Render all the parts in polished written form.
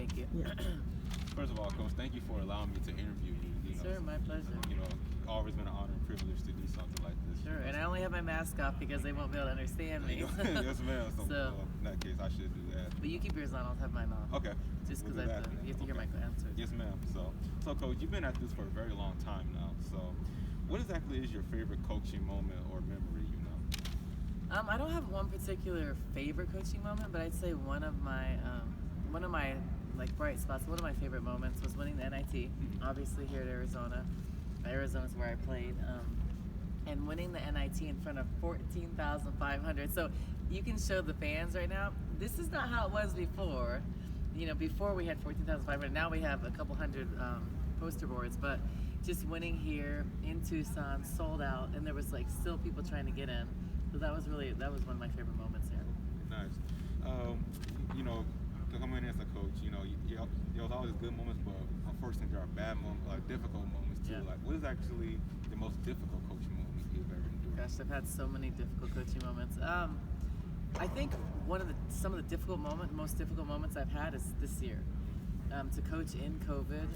Thank you. Yeah. First of all, Coach, thank you for allowing me to interview you. Sure, my pleasure. Always been an honor and privilege to do something like this. Sure, and I only have my mask off because they won't be able to understand me. Yes, ma'am. So in that case, I should do that. But you keep yours on. I'll have mine off. Okay. Just because you have to hear my answers. Yes, ma'am. So, Coach, you've been at this for a very long time now. So, what exactly is your favorite coaching moment or memory? I don't have one particular favorite coaching moment, but I'd say one of my like bright spots. One of my favorite moments was winning the NIT. Obviously here at Arizona. Arizona's where I played, and winning the NIT in front of 14,500. So you can show the fans right now. This is not how it was before. Before we had 14,500. Now we have a couple hundred poster boards, but just winning here in Tucson, sold out, and there was like still people trying to get in. So that was one of my favorite moments here. Nice. Coming in as a coach, there was always good moments, but unfortunately there are bad moments, difficult moments too. Yeah. Like, what is actually the most difficult coaching moment you've ever endured? Gosh, I've had so many difficult coaching moments. I think some of the most difficult moments I've had is this year. To coach in COVID,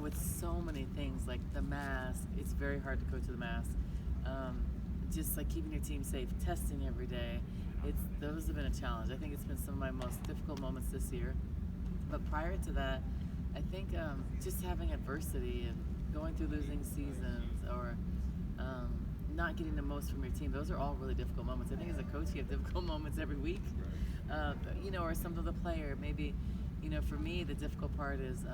with so many things like the mask, it's very hard to coach with the mask. Just like keeping your team safe, testing every day. Those have been a challenge. I think it's been some of my most difficult moments this year. But prior to that, I think just having adversity and going through losing seasons or not getting the most from your team, those are all really difficult moments. I think as a coach, you have difficult moments every week. Or some of the player, maybe, for me, the difficult part is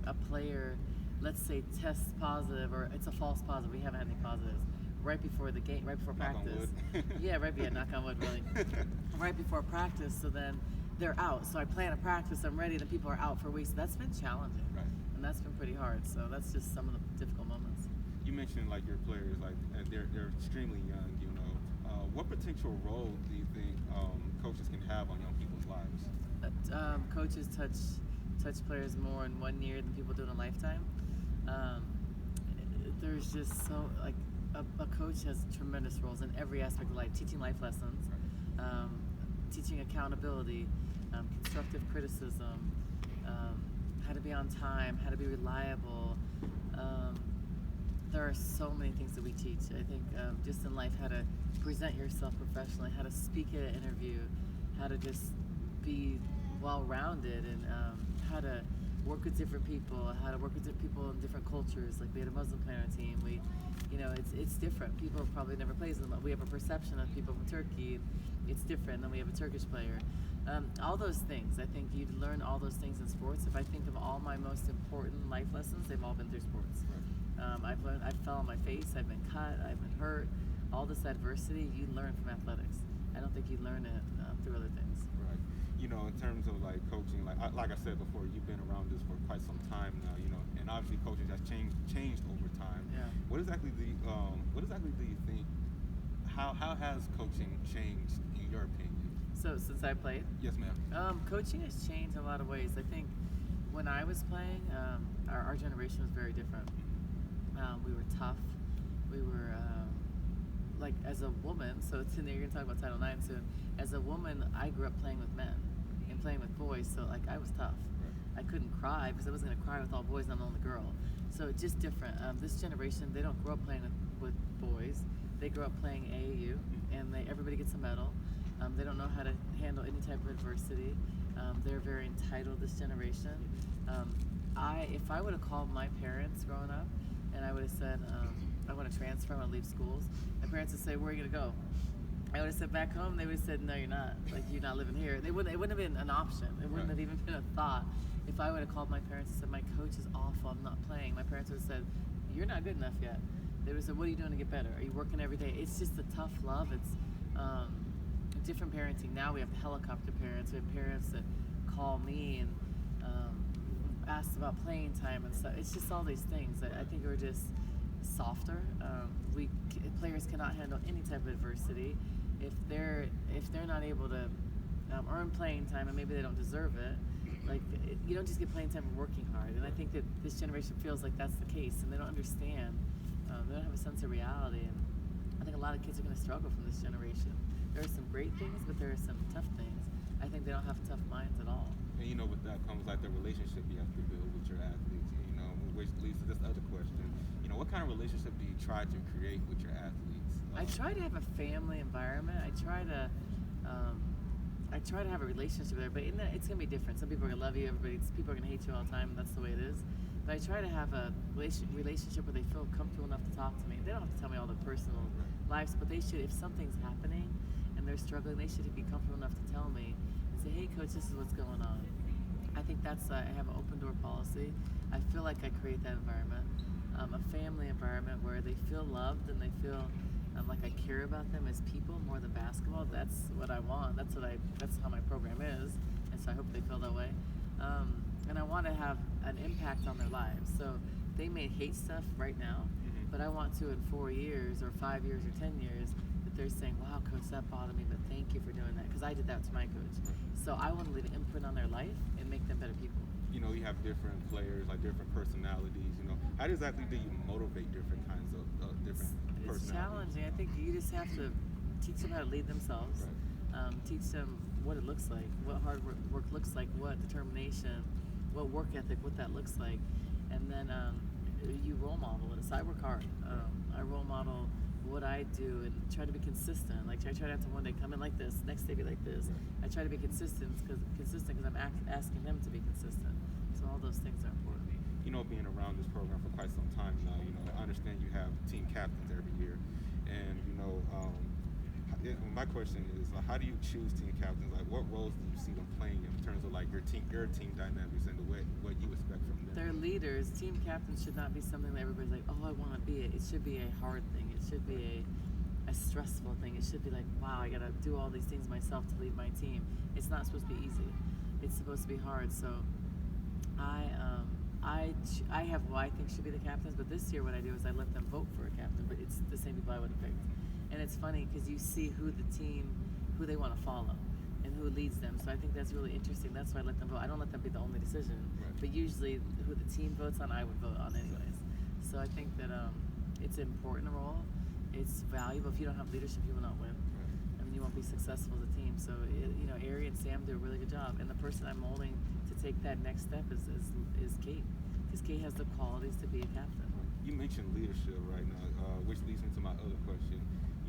a player, let's say, tests positive or it's a false positive. We haven't had any positives. Right before the game, right before practice. Knock on wood, really. Right before practice, so then they're out. So I plan a practice, I'm ready, then people are out for weeks. So that's been challenging. Right. And that's been pretty hard. So that's just some of the difficult moments. You mentioned like your players, like they're extremely young, What potential role do you think coaches can have on young people's lives? Coaches touch players more in 1 year than people do in a lifetime. There's just so, like, a coach has tremendous roles in every aspect of life, teaching life lessons, teaching accountability, constructive criticism, how to be on time, how to be reliable. There are so many things that we teach. I think just in life, how to present yourself professionally, how to speak at an interview, how to just be well-rounded, and how to work with different people, how to work with people in different cultures. Like we had a Muslim player on our team. It's different. People have probably never played them. We have a perception of people from Turkey. It's different. Then we have a Turkish player. All those things. I think you'd learn all those things in sports. If I think of all my most important life lessons, they've all been through sports. I fell on my face. I've been cut. I've been hurt. All this adversity you learn from athletics. I don't think you learn it through other things. Right. In terms of like coaching, like I said before, you've been around this for quite some time now. And obviously coaching has changed over time. Yeah. What exactly do you think? How has coaching changed in your opinion? So since I played? Yes, ma'am. Coaching has changed in a lot of ways. I think when I was playing, our generation was very different. We were tough. We were like as a woman. So you're gonna talk about Title IX soon. As a woman, I grew up playing with men and playing with boys. So like I was tough. I couldn't cry because I wasn't gonna cry with all boys and I'm the only girl. So it's just different. This generation, they don't grow up playing with boys. They grow up playing AAU, and everybody gets a medal. They don't know how to handle any type of adversity. They're very entitled, this generation. If I would have called my parents growing up, and I would have said, I want to transfer, I want to leave schools, my parents would say, where are you going to go? I would have said back home. They would have said, no, you're not. Like, you're not living here. It wouldn't have been an option. It wouldn't have even been a thought. If I would have called my parents and said, my coach is awful, I'm not playing, my parents would have said, you're not good enough yet. They would have said, what are you doing to get better? Are you working every day? It's just a tough love. It's different parenting. Now we have the helicopter parents. We have parents that call me and ask about playing time and stuff. It's just all these things that I think are just softer. Players cannot handle any type of adversity. If they're not able to earn playing time, and maybe they don't deserve it, like you don't just get playing time for working hard. And I think that this generation feels like that's the case, and they don't understand. They don't have a sense of reality, and I think a lot of kids are going to struggle from this generation. There are some great things, but there are some tough things. I think they don't have tough minds at all. And with that comes like the relationship you have to build with your athletes. Which leads to this other question. What kind of relationship do you try to create with your athletes? I try to have a family environment. Um, I try to have a relationship there, but it's gonna be different. Some people are gonna love you, people are gonna hate you all the time. That's the way it is. But I try to have a relationship where they feel comfortable enough to talk to me. They don't have to tell me all their personal lives, but they should. If something's happening and they're struggling, they should be comfortable enough to tell me and say, "Hey, coach, this is what's going on." I think that's I have an open door policy. I feel like I create that environment, a family environment where they feel loved and they feel like I care about them as people more than basketball. That's what I want. That's how my program is, and so I hope they feel that way. And I want to have an impact on their lives. So they may hate stuff right now, but I want to in 4 years or 5 years or 10 years that they're saying, "Wow, coach, that bothered me, but thank you for doing that," because I did that to my coach. So I want to leave an imprint on their life and make them better people. You have different players, like different personalities. How exactly do you motivate different kinds of different personalities? It's challenging. I think you just have to teach them how to lead themselves. Right. Teach them what it looks like, what hard work looks like, what determination, what work ethic, what that looks like, and then you role model it. So I work hard. I role model what I do and try to be consistent. Like I try not to one day come in like this, next day be like this. I try to be consistent because I'm asking them to be consistent. So all those things are important. Being around this program for quite some time now, I understand you have team captains every year, and my question is, how do you choose team captains? Like, what roles do you see them playing in terms of like your team dynamics and the way what you expect from them? They're leaders. Team captains should not be something that everybody's like, "Oh, I want to be it." It should be a hard thing. It should be a stressful thing. It should be like, "Wow, I gotta do all these things myself to lead my team." It's not supposed to be easy. It's supposed to be hard. So I have who I think should be the captains, but this year what I do is I let them vote for a captain, but it's the same people I would have picked. And it's funny because you see who they want to follow and who leads them. So I think that's really interesting. That's why I let them vote. I don't let them be the only decision, but usually who the team votes on, I would vote on anyways. So I think that it's an important role. It's valuable. If you don't have leadership, you will not win. I mean, you won't be successful as a team. So Ari and Sam do a really good job, and the person I'm molding to take that next step is Kate, because Kate has the qualities to be a captain. You mentioned leadership right now, which leads me to my other question.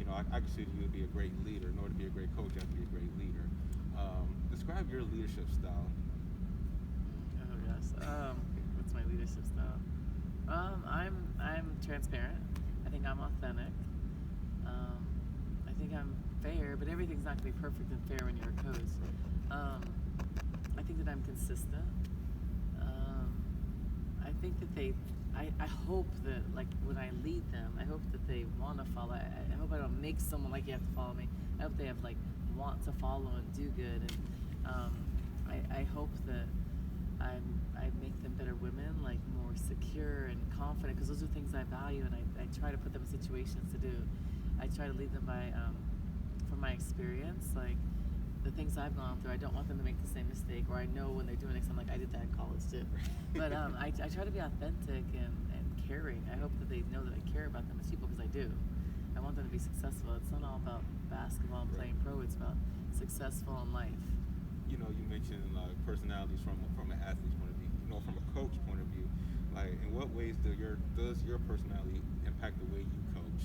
I consider you to be a great leader. In order to be a great coach, you have to be a great leader. Describe your leadership style. Oh gosh, what's my leadership style? I'm transparent. I think I'm authentic. I think I'm fair, but everything's not gonna be perfect and fair when you're a coach. I think that I'm consistent. I think that I hope that, like, when I lead them, I hope that they want to follow. I hope I don't make someone like, you have to follow me. I hope they have, like, want to follow and do good. And I hope that I make them better women, like more secure and confident, because those are things I value, and I try to put them in situations to do. I try to lead them from my experience, like the things I've gone through. I don't want them to make the same mistake, or I know when they're doing it, I'm like, I did that in college too. But I try to be authentic and caring. I hope that they know that I care about them as people, because I do. I want them to be successful. It's not all about basketball and playing pro. It's about successful in life. You mentioned personalities from an athlete's point of view. From a coach point of view, like, in what ways does your personality impact the way you coach?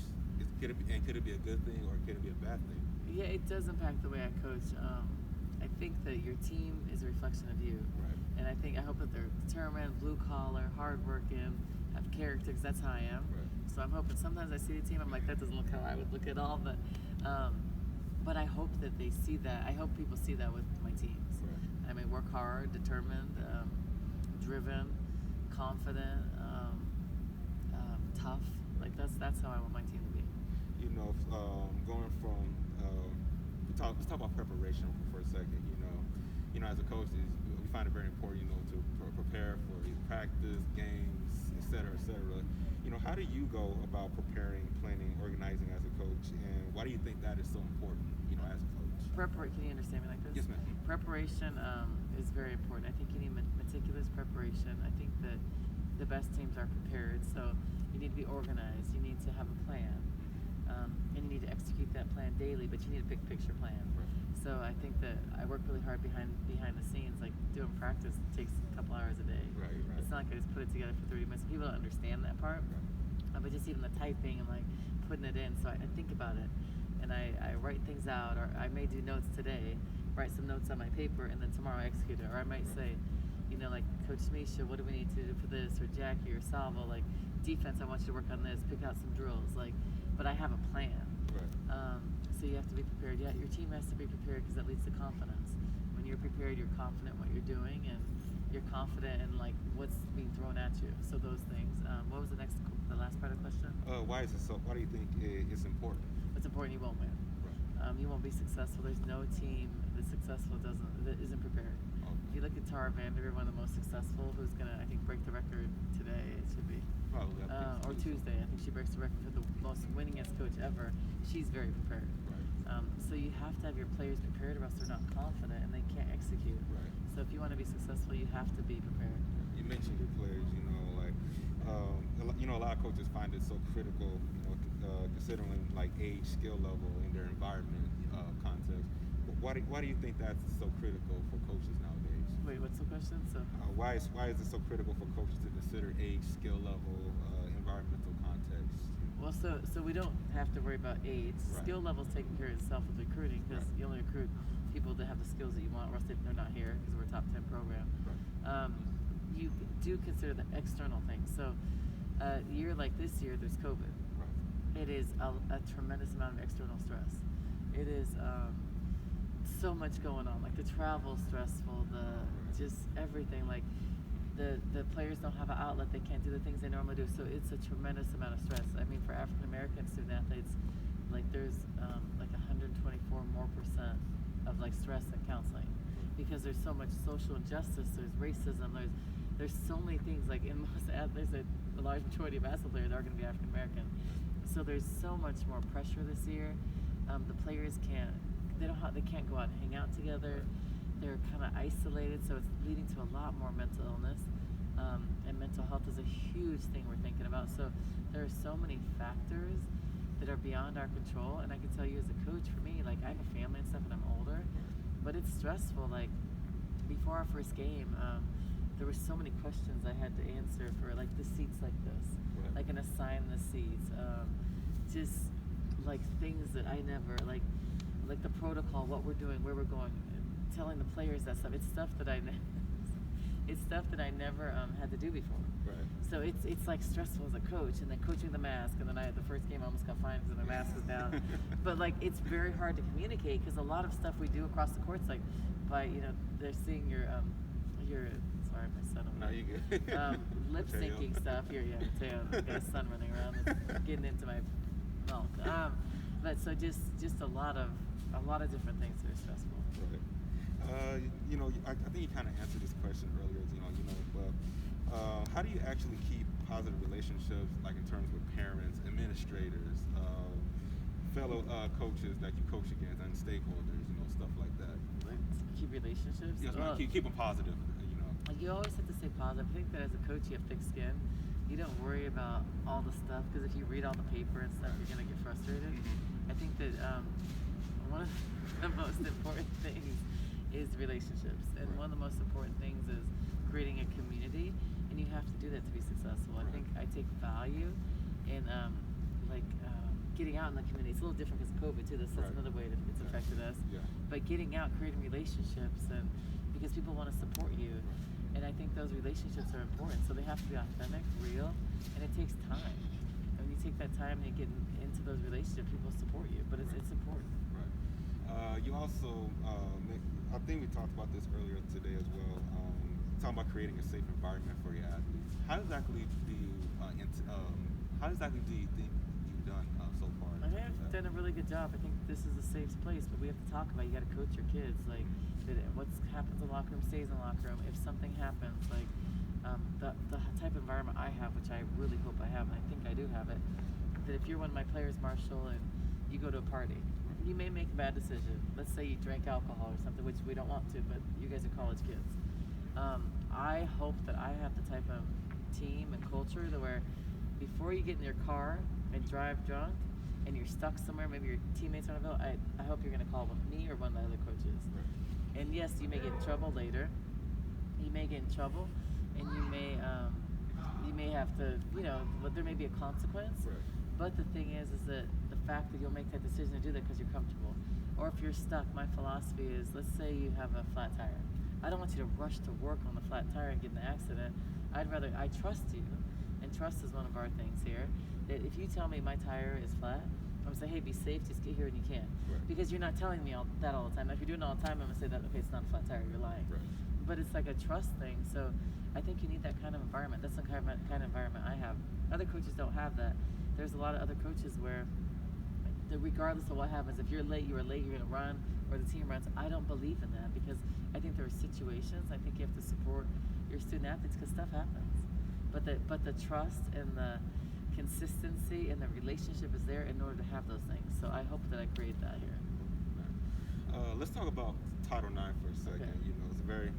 Could it be a good thing, or could it be a bad thing? Yeah, it does impact the way I coach. I think that your team is a reflection of you. Right. And I hope that they're determined, blue collar, hardworking, have character, because that's how I am. Right. So I'm hoping, sometimes I see the team, I'm like, that doesn't look how I would look at all, but I hope that they see that. I hope people see that with my teams. Right. I mean, work hard, determined, driven, confident, tough. Like that's how I want my team to be. Going from let's talk about preparation for a second. As a coach, we find it very important, to prepare for practice, games, et cetera, et cetera. How do you go about preparing, planning, organizing as a coach, and why do you think that is so important, as a coach? Can you understand me like this? Yes, ma'am. Preparation is very important. I think you need meticulous preparation. I think that the best teams are prepared, so you need to be organized. You need to have a plan, and you need to execute that plan daily. But you need a big picture plan. Right. So I think that I work really hard behind the scenes, like do in practice takes a couple hours a day. Right. It's not like I just put it together for 30 minutes. People don't understand that part. Right. But just even the typing and like putting it in, so I think about it, and I write things out, or I may do notes today, write some notes on my paper, and then tomorrow I execute it. Or I might say, like, Coach Misha, what do we need to do for this? Or Jackie or Salvo, like, defense, I want you to work on this, pick out some drills, like, but I have a plan. Right. So you have to be prepared. Yeah, your team has to be prepared because that leads to confidence. When you're prepared, you're confident in what you're doing, and you're confident in like what's being thrown at you. So those things. What was the last part of the question? Why is it so? Why do you think it's important? What's important? You won't win. Right. You won't be successful. There's no team that's successful that isn't prepared. Okay. If you look at Tara Vanderveer, one of the most successful, who's gonna I think break the record today. It should be. Probably. Or Tuesday. I think she breaks the record for the most winningest coach ever. She's very prepared. Right. So you have to have your players prepared, or else they're not confident and they can't execute. Right. So if you want to be successful, you have to be prepared. You mentioned your players. A lot of coaches find it so critical. Considering like age, skill level, and their environment context. But why do you think that's so critical for coaches nowadays? Wait, what's the question? So why is it so critical for coaches to consider age, skill level, environmental context? Well, so we don't have to worry about age. Right. Skill level's taking care of itself with recruiting, because you only recruit people that have the skills that you want, or else they're not here because we're a top 10 program. Right. You do consider the external things. So a year like this year, there's COVID. Right. It is a tremendous amount of external stress. It is so much going on. Like the travel stressful, just everything. Like the players don't have an outlet. They can't do the things they normally do. So it's a tremendous amount of stress. I mean, for African American student athletes, like there's like 124% more of like stress and counseling, because there's so much social injustice. There's racism. There's so many things. Like in most athletes, a large majority of basketball players are going to be African American. So there's so much more pressure this year. The players can't go out and hang out together. They're kind of isolated, so it's leading to a lot more mental illness. And mental health is a huge thing we're thinking about. So there are so many factors that are beyond our control. And I can tell you as a coach, for me, like I have a family and stuff, and I'm older, but it's stressful. Like before our first game, there were so many questions I had to answer for like the seats like this, like and assign the seats, just like things that I never like the protocol, what we're doing, where we're going, telling the players that stuff. It's stuff that I never had to do before. Right. So it's like stressful as a coach, and then coaching the mask, and then the first game I almost got fined because my mask was down. But like it's very hard to communicate, because a lot of stuff we do across the courts, like by they're seeing your sorry, my son over there. No, you good. Lip syncing stuff. Mateo, got his son running around, and getting into my milk. But so just a lot of different things that are stressful. Right. I think you kind of answered this question earlier. But how do you actually keep positive relationships, like in terms with parents, administrators, fellow coaches that you coach against, and stakeholders, stuff like that? Keep relationships. Yes, well, keep them positive. You always have to stay positive. I think that as a coach, you have thick skin. You don't worry about all the stuff, because if you read all the paper and stuff, you're gonna get frustrated. I think that one of the most important things is relationships, and one of the most important things is creating a community, and you have to do that to be successful. I think I take value in getting out in the community. It's a little different because of COVID too. That's another way that it's affected us. Yeah. But getting out, creating relationships, and because people want to support you, and I think those relationships are important. So they have to be authentic, real, and it takes time. And when you take that time and you get into those relationships, people support you. But it's important. Right. You also, I think we talked about this earlier today as well. Talking about creating a safe environment for your athletes. How exactly do you think you've done so far? I think I've done a really good job. I think this is a safe place, but we have to talk about it. You got to coach your kids. Like, what happens in the locker room stays in the locker room. If something happens, like the type of environment I have, which I really hope I have, and I think I do have it, that if you're one of my players, Marshall, and you go to a party, you may make a bad decision. Let's say you drank alcohol or something, which we don't want to, but you guys are college kids. I hope that I have the type of team and culture that where before you get in your car and drive drunk and you're stuck somewhere, maybe your teammates aren't available, I hope you're going to call me or one of the other coaches. And yes, you may get in trouble later, you may get in trouble, and you may have to, but there may be a consequence. Right. But the thing is that the fact that you'll make that decision to do that because you're comfortable, or if you're stuck. My philosophy is, let's say you have a flat tire. I don't want you to rush to work on the flat tire and get in an accident. I trust you, and trust is one of our things here. That if you tell me my tire is flat, I'm gonna say, hey, be safe, just get here when you can. Right. Because you're not telling me that all the time. If you're doing it all the time, I'm gonna say that, okay, it's not a flat tire, you're lying. Right. But it's like a trust thing. So I think you need that kind of environment. That's the kind of environment I have. Other coaches don't have that. There's a lot of other coaches where, regardless of what happens, if you're late, you are late, you're gonna run, or the team runs. I don't believe in that because I think there are situations. I think you have to support your student athletes because stuff happens. But the trust and the consistency and the relationship is there in order to have those things. So I hope that I create that here. Let's talk about Title IX for a second. Okay. You know, it's very,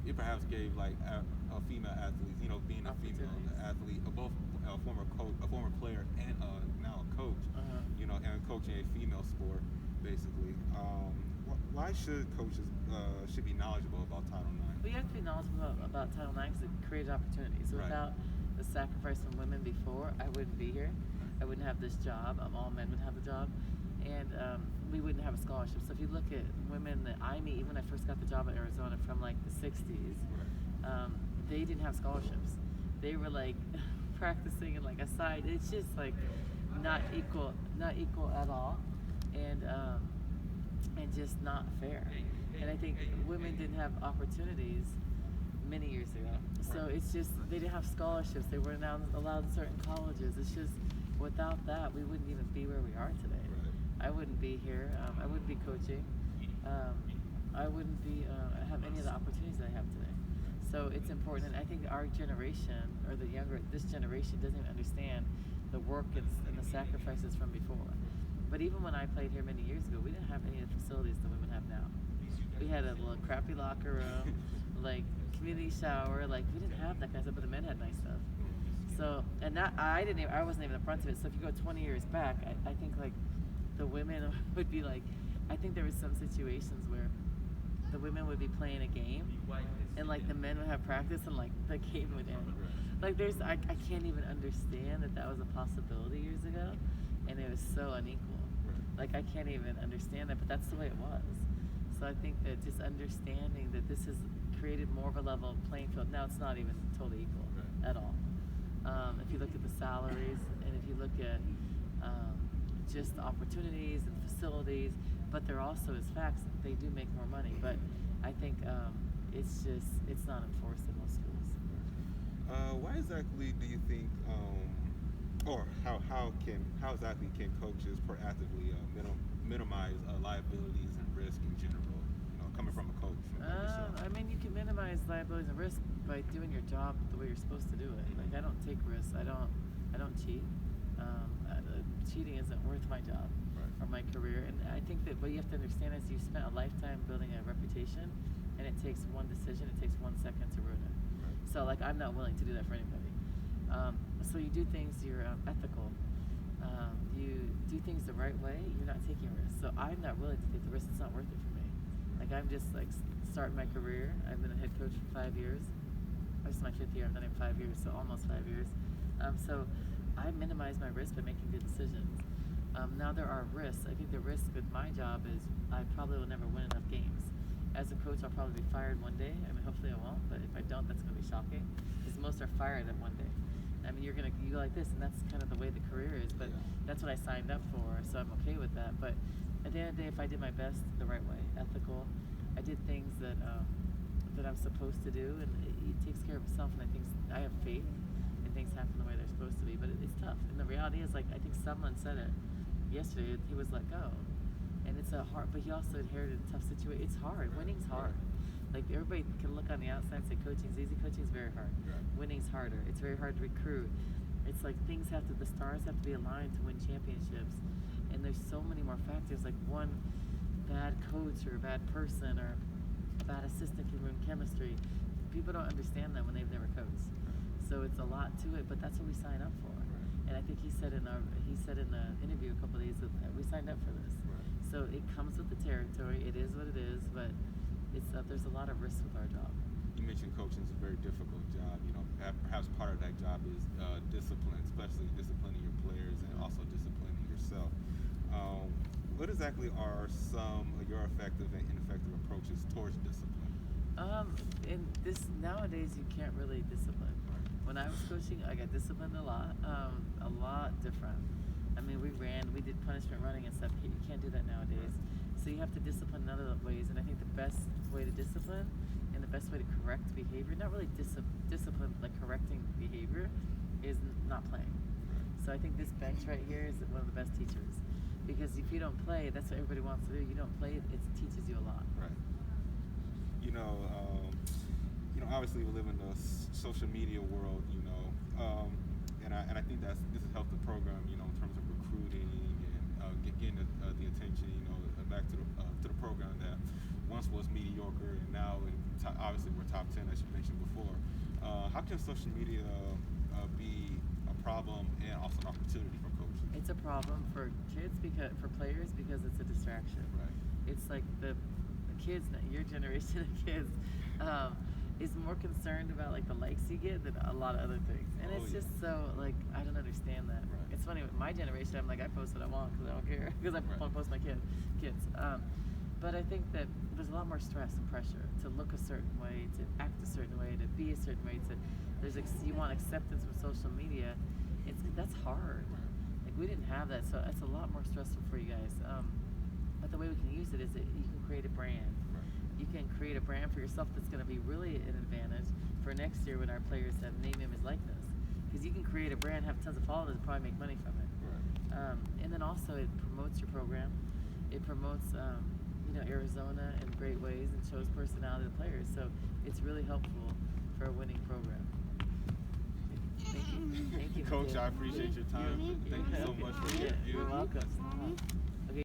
it perhaps gave like a female athlete, you know, being a female athlete, both a former player and now a coach, you know, and coaching a female sport, basically. Why should coaches should be knowledgeable about Title IX? We have to be knowledgeable about Title IX because it created opportunities. Right. Without the sacrifice from women before, I wouldn't be here. I wouldn't have this job. All men would have the job. And we wouldn't have a scholarship. So if you look at women that I meet, even when I first got the job at Arizona from like the 60s, they didn't have scholarships. They were like practicing and like a side. It's just like not equal at all, and just not fair. And I think women didn't have opportunities many years ago. So it's just they didn't have scholarships. They weren't allowed in certain colleges. It's just without that, we wouldn't even be where we are today. I wouldn't be here. I wouldn't be coaching. I wouldn't be have any of the opportunities that I have today. So it's important, and I think our generation, or this generation, doesn't even understand the work and the sacrifices from before. But even when I played here many years ago, we didn't have any of the facilities that women have now. We had a little crappy locker room, like community shower, like we didn't have that kind of stuff, but the men had nice stuff. So, and that I wasn't even in front of it. So if you go 20 years back, I think like the women would be like, I think there was some situations where the women would be playing a game and like the men would have practice and like the game would end. Like I can't even understand that was a possibility years ago, and it was so unequal. Like I can't even understand that, but that's the way it was. So I think that just understanding that this has created more of a level playing field. Now it's not even totally equal at all. If you look at the salaries and if you look at just the opportunities and facilities, but there also is facts. They do make more money, but I think it's not enforced in most schools. Why exactly do you think, or how exactly can coaches proactively minimize liabilities and risk in general? You know, coming from a coach. I mean, you can minimize liabilities and risk by doing your job the way you're supposed to do it. Like I don't take risks. I don't cheat. Cheating isn't worth my job or my career. And I think that what you have to understand is you've spent a lifetime building a reputation, and it takes one decision, it takes 1 second to ruin it. So like I'm not willing to do that for anybody. So you do things, you're ethical. You do things the right way, you're not taking risks. So I'm not willing to take the risk, it's not worth it for me. Like I'm just like starting my career. I've been a head coach for 5 years. This is my 5th year, I've done it 5 years, so almost 5 years. So I minimize my risk by making good decisions. Now there are risks. I think the risk with my job is I probably will never win enough games. As a coach, I'll probably be fired one day. I mean, hopefully I won't, but if I don't, that's going to be shocking. Because most are fired at one day. I mean, you go like this, and that's kind of the way the career is. But that's what I signed up for, so I'm okay with that. But at the end of the day, if I did my best the right way, ethical, I did things that I'm supposed to do, and it takes care of itself. And I have faith, and things happen the way they're supposed to be. But it's tough. And the reality is, like I think someone said it yesterday. He was let go. And it's a hard, but he also inherited a tough situation. It's hard. Winning's hard. Like everybody can look on the outside and say coaching's easy. Coaching's very hard. Winning's harder. It's very hard to recruit. It's like the stars have to be aligned to win championships. And there's so many more factors. Like one bad coach or a bad person or a bad assistant can ruin chemistry. People don't understand that when they've never coached. So it's a lot to it, but that's what we sign up for. And I think he said in the interview a couple of days that we signed up for this. So it comes with the territory. It is what it is, but there's a lot of risks with our job. You mentioned coaching is a very difficult job. You know, perhaps part of that job is discipline, especially disciplining your players and also disciplining yourself. What exactly are some of your effective and ineffective approaches towards discipline? In this nowadays, you can't really discipline. When I was coaching, I got disciplined a lot different. I mean, we did punishment running and stuff. You can't do that nowadays. So you have to discipline in other ways. And I think the best way to discipline and the best way to correct behavior, not really discipline, like correcting behavior, is not playing. So I think this bench right here is one of the best teachers. Because if you don't play, that's what everybody wants to do. You don't play, it teaches you a lot. Right. You know, obviously we live in the social media world. And I think this has helped the program. You know, in terms of recruiting and getting the attention. You know, back to the program that once was mediocre and now obviously we're top 10 as you mentioned before. How can social media be a problem and also an opportunity for coaches? It's a problem for kids for players because it's a distraction. Right. It's like the kids, your generation of kids, is more concerned about like the likes you get than a lot of other things, and it's just so like I don't understand that. Right. It's funny with my generation. I'm like I post what I want because I don't care because I want to post my kids. But I think that there's a lot more stress and pressure to look a certain way, to act a certain way, to be a certain way. You want acceptance from social media. That's hard. Like we didn't have that, so that's a lot more stressful for you guys. But the way we can use it is that you can create a brand. You can create a brand for yourself that's going to be really an advantage for next year when our players have name, image, likeness. Because you can create a brand, have tons of followers, and probably make money from it. Right. And then also it promotes your program. It promotes Arizona in great ways and shows personality of the players. So it's really helpful for a winning program. Thank you. Coach, I appreciate your time. Thank you so much for your interview. You're welcome.